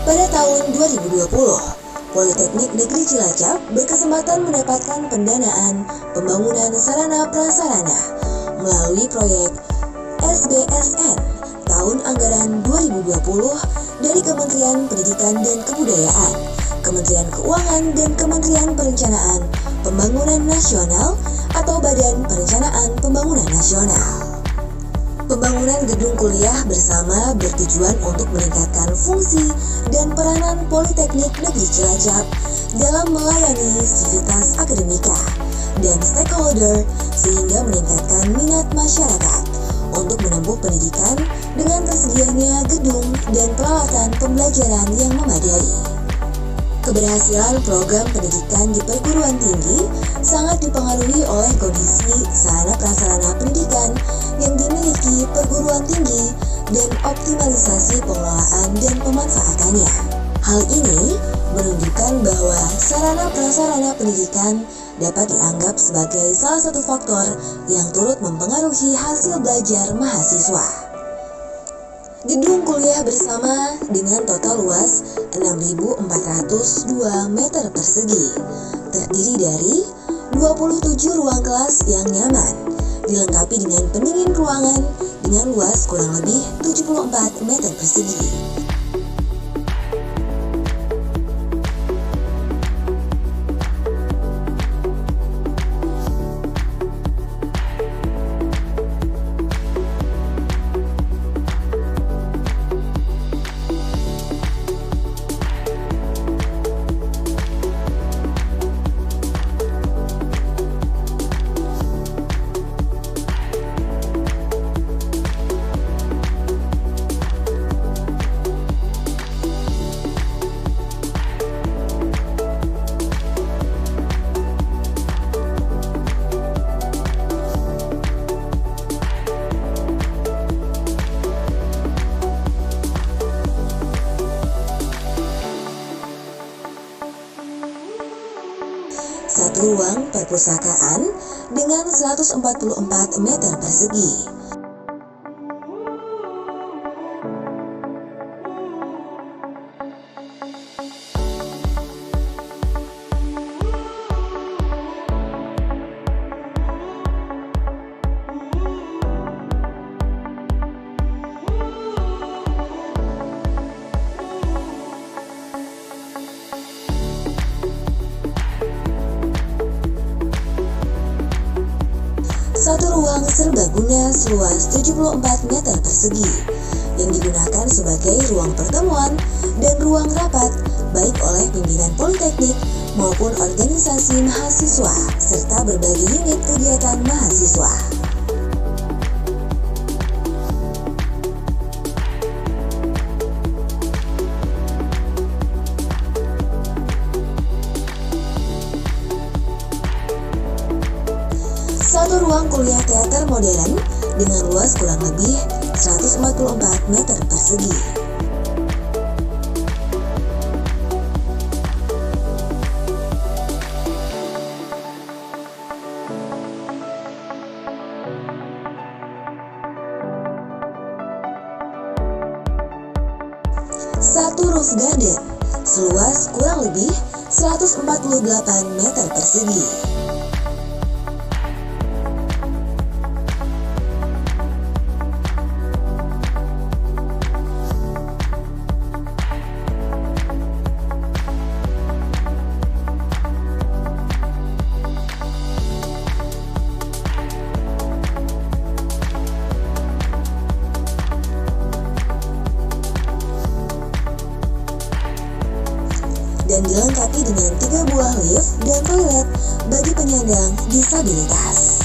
Pada tahun 2020, Politeknik Negeri Cilacap berkesempatan mendapatkan pendanaan pembangunan sarana prasarana melalui proyek SBSN tahun anggaran 2020 dari Kementerian Pendidikan dan Kebudayaan, Kementerian Keuangan dan Kementerian Perencanaan Pembangunan Nasional atau Badan Perencanaan Pembangunan Nasional. Pembangunan gedung kuliah bersama bertujuan untuk meningkatkan fungsi dan peranan Politeknik Negeri Cilacap dalam melayani sivitas akademika dan stakeholder sehingga meningkatkan minat masyarakat untuk menempuh pendidikan dengan tersedianya gedung dan peralatan pembelajaran yang memadai. Keberhasilan program pendidikan di perguruan tinggi sangat dipengaruhi oleh kondisi sarana prasarana pendidikan yang dimiliki perguruan tinggi dan optimalisasi pengelolaan dan pemanfaatannya. Hal ini menunjukkan bahwa sarana prasarana pendidikan dapat dianggap sebagai salah satu faktor yang turut mempengaruhi hasil belajar mahasiswa. Gedung kuliah bersama dengan total luas 6.402 meter persegi, terdiri dari 27 ruang kelas yang nyaman, dilengkapi dengan pendingin ruangan dengan luas kurang lebih 74 meter persegi. Satu ruang perpustakaan dengan 144 meter persegi. Satu ruang serbaguna seluas 74 meter persegi yang digunakan sebagai ruang pertemuan dan ruang rapat baik oleh pimpinan politeknik maupun organisasi mahasiswa serta berbagai unit kegiatan mahasiswa. Satu ruang kuliah teater modern dengan luas kurang lebih 144 meter persegi. Satu roof garden seluas kurang lebih 148 meter persegi. Dan dilengkapi dengan 3 buah lift dan toilet bagi penyandang disabilitas.